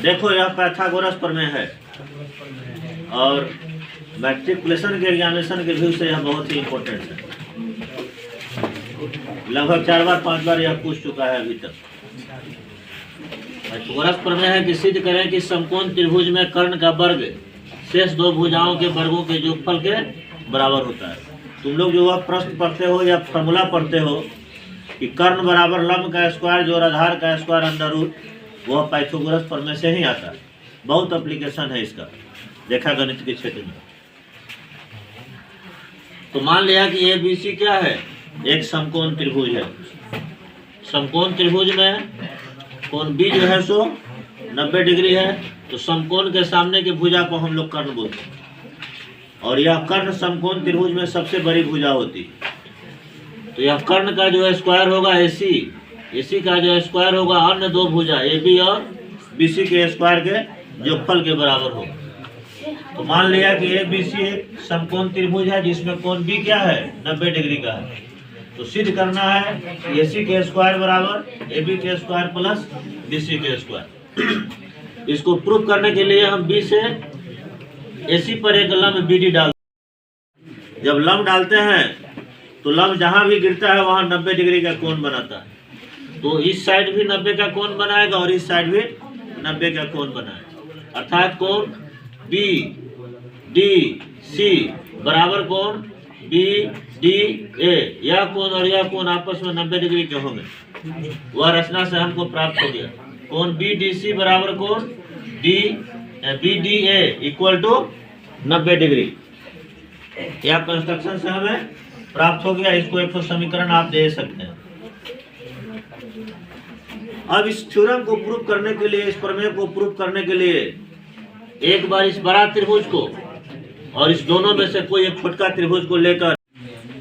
देखो यह पाइथागोरस प्रमेय है और मैट्रिकुलेशन के एग्जामिनेशन के व्यू से यह बहुत ही इम्पोर्टेंट है। लगभग 4 बार 5 बार यह पूछ चुका है अभी तक। पाइथागोरस प्रमेय है कि सिद्ध करें कि समकोण त्रिभुज में कर्ण का वर्ग शेष दो भुजाओं के वर्गों के योगफल के बराबर होता है। तुम लोग जो वह प्रश्न पढ़ते हो या फॉर्मूला पढ़ते हो कि कर्ण बराबर लंब का स्क्वायर जोड़ आधार का स्क्वायर अंडर रूट, वह पाइथागोरस प्रमेय से ही आता है। बहुत एप्लीकेशन है इसका रेखा गणित के क्षेत्र में। तो मान लिया कि ABC क्या है, एक समकोण त्रिभुज है। समकोण त्रिभुज में कोण B जो है सो 90 डिग्री है, तो समकोण के सामने की भुजा को हम लोग कर्ण बोलते हैं और यह कर्ण समकोण त्रिभुज में सबसे बड़ी भुजा होती है। तो यह कर्ण का जो स्क्वायर होगा AC का जो स्क्वायर होगा अन्य दो भुजा AB और BC के स्क्वायर के योगफल के बराबर होगा। तो मान लिया कि ABC एक समकोण त्रिभुज है जिसमें कोण B क्या है, 90 डिग्री का है। तो सिद्ध करना है कि AC के स्क्वायर बराबर AB के स्क्वायर प्लस BC के स्क्वायर। इसको प्रूव करने के लिए हम B से AC पर एक लंब BD डाल। जब लंब डालते हैं तो लंब जहां भी गिरता है वहां 90 डिग्री का कोण बनाता है। तो इस साइड भी 90 का कोण बनाएगा और इस साइड भी 90 का कोण बनाएगा। अर्थात कोण BDC बराबर कोण BDA। यह कोण और यह कोण आपस में 90 डिग्री के होंगे। वह रचना से हमको प्राप्त हो गया। कोण BDC बराबर कोण BDA इक्वल टू 90 डिग्री। यह कंस्ट्रक्शन से हमें प्राप्त हो गया। इसको एक समीकरण आप दे सकते हैं। अब इस थ्योरम को प्रूव करने के लिए, इस प्रमेय को प्रूव करने के लिए एक बार इस बड़ा त्रिभुज को और इस दोनों में से कोई एक छोटा त्रिभुज को लेकर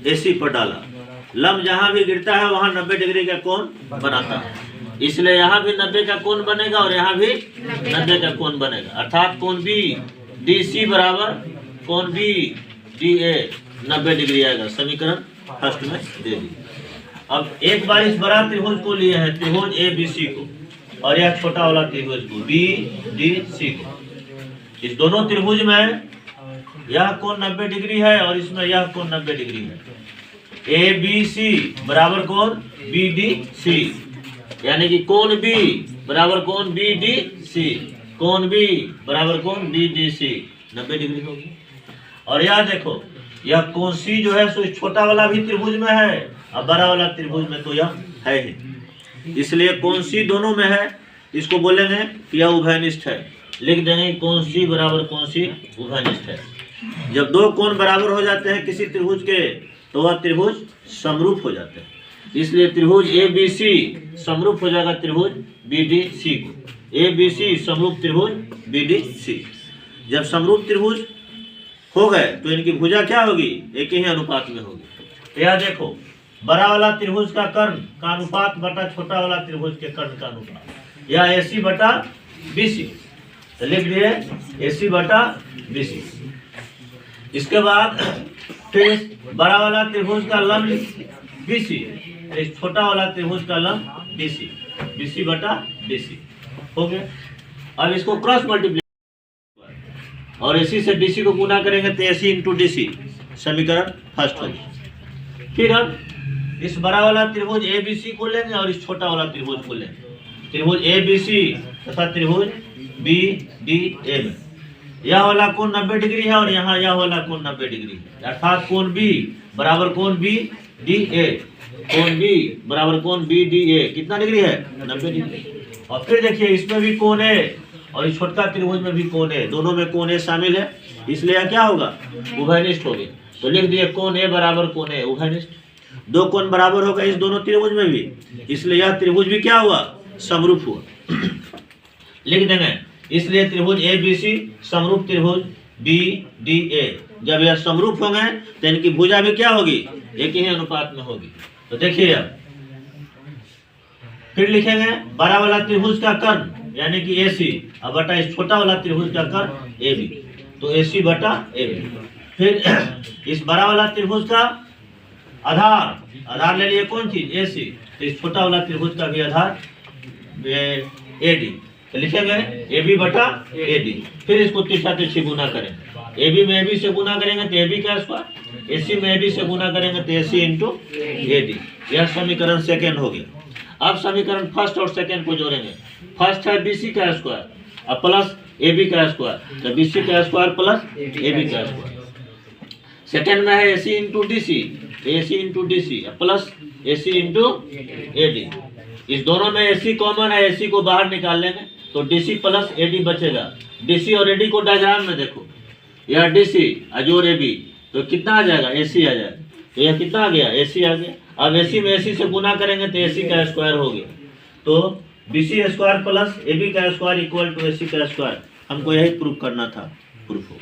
AC पर डाला। लंब जहां भी गिरता है वहां 90 डिग्री का कोण बनाता है, इसलिए यहाँ भी 90 का कोण बनेगा और यहाँ भी 90 का कोण बनेगा। अर्थात कोण BDC बराबर कोण BDA 90 डिग्री आएगा। समीकरण फर्स्ट में दे दी। अब एक बार इस बड़ा त्रिभुज को लिए हैं, त्रिभुज ABC को, और यह छोटा वाला त्रिभुज को BDC को। इस दोनों त्रिभुज में यह कोण 90 डिग्री है और इसमें यह कोण 90 डिग्री है। ABC बराबर कोण BDC, यानी कि कोण B बराबर कोण BDC, कोण B बराबर कोण BDC 90 डिग्री होगी। और यह देखो, यह कोण C जो है सो छोटा वाला भी त्रिभुज में है और बड़ा वाला त्रिभुज में तो यह है ही, इसलिए कोण C दोनों में है। इसको बोलेंगे कि यह उभयनिष्ठ है। लिख देंगे कोण C बराबर कोण C उभयनिष्ठ है। जब दो कोण बराबर हो जाते हैं किसी त्रिभुज के तो वह त्रिभुज समरूप हो जाते हैं। इसलिए त्रिभुज ABC समरूप हो जाएगा त्रिभुज BDC को। ABC समरूप त्रिभुज BDC। जब समरूप त्रिभुज हो गए तो इनकी भुजा क्या होगी, एक ही अनुपात में होगी। यह देखो, बड़ा वाला त्रिभुज का कर्ण का अनुपात बटा छोटा वाला त्रिभुज के कर्ण का अनुपात, यह AC बटा BC। तो लिख दिए AC बटा BC। इसके बाद फिर बड़ा वाला त्रिभुज का लंब BC, इस छोटा वाला त्रिभुज का लंब BC बटा BC हो गया। अब इसको क्रॉस मल्टीप्लाई और AC से DC को गुना करेंगे तो AC इंटू DC, समीकरण फर्स्ट होगी। फिर हम इस बड़ा वाला त्रिभुज ABC को लेंगे और इस छोटा वाला त्रिभुज को लेंगे। त्रिभुज ABC तथा त्रिभुज BDA में यह वाला कोण 90 डिग्री है और यहाँ यह वाला कोण 90 डिग्री है। अर्थात कोण B बराबर कोण BDA, कोण B बराबर कोण BDA कितना डिग्री है, 90 डिग्री। और फिर देखिए इसमें भी कोण है और इस छोटा त्रिभुज में भी कोण है, दोनों में कोण A शामिल है, इसलिए क्या होगा, उभयनिष्ठ हो गया। तो लिख दिए कोण A बराबर कोण A उभयनिष्ठ। दो कोण बराबर होगा इस दोनों त्रिभुज में भी, इसलिए यह त्रिभुज भी क्या हुआ, समरूप हुआ। लिख देंगे, इसलिए त्रिभुज ABC समरूप त्रिभुज BDA। जब यह समरूप होंगे तो इनकी भुजा भी क्या होगी, एक ही अनुपात में होगी। तो देखिए अब फिर लिखेंगे बड़ा वाला त्रिभुज का कर्ण यानी कि AC और बटा इस छोटा वाला त्रिभुज का कर्ण AB, तो AC बटा AB। फिर इस बड़ा वाला त्रिभुज का आधार ले लिए कौन चीज, AC, तो इस छोटा वाला त्रिभुज का भी आधार AD। तो लिखेंगे ए बी बटा ए डी। फिर इसको तीसरा तिरछी गुना करेंगे, ए बी में ए बी से गुना करेंगे तो ए बी का स्क्वायर, ए सी में ए डी से गुना करेंगे तो ए सी इंटू ए डी। यह समीकरण सेकेंड हो गया। अब समीकरण फर्स्ट और सेकेंड को जोड़ेंगे। फर्स्ट है बी सी का स्क्वायर और प्लस ए बी का स्क्वायर, तो बी सी का स्क्वायर प्लस ए बी का स्क्वायर। सेकेंड में है A C into D C, A C into D C plus A C into A D. इस दोनों में ए सी कॉमन है, ए सी को बाहर निकाल लेंगे तो D C plus A D बचेगा। डी सी और ए डी को डायग्राम में देखो, यह D C Azor A B तो कितना आ जाएगा, ए सी आ जाएगा। तो यह कितना आ गया, ए सी आ गया। अब ए सी में ए सी से गुना करेंगे तो ए सी का स्क्वायर हो गया। तो B C square plus A B का square equal to A C का स्क्वायर। हमको यही प्रूफ करना था, प्रूफ हो।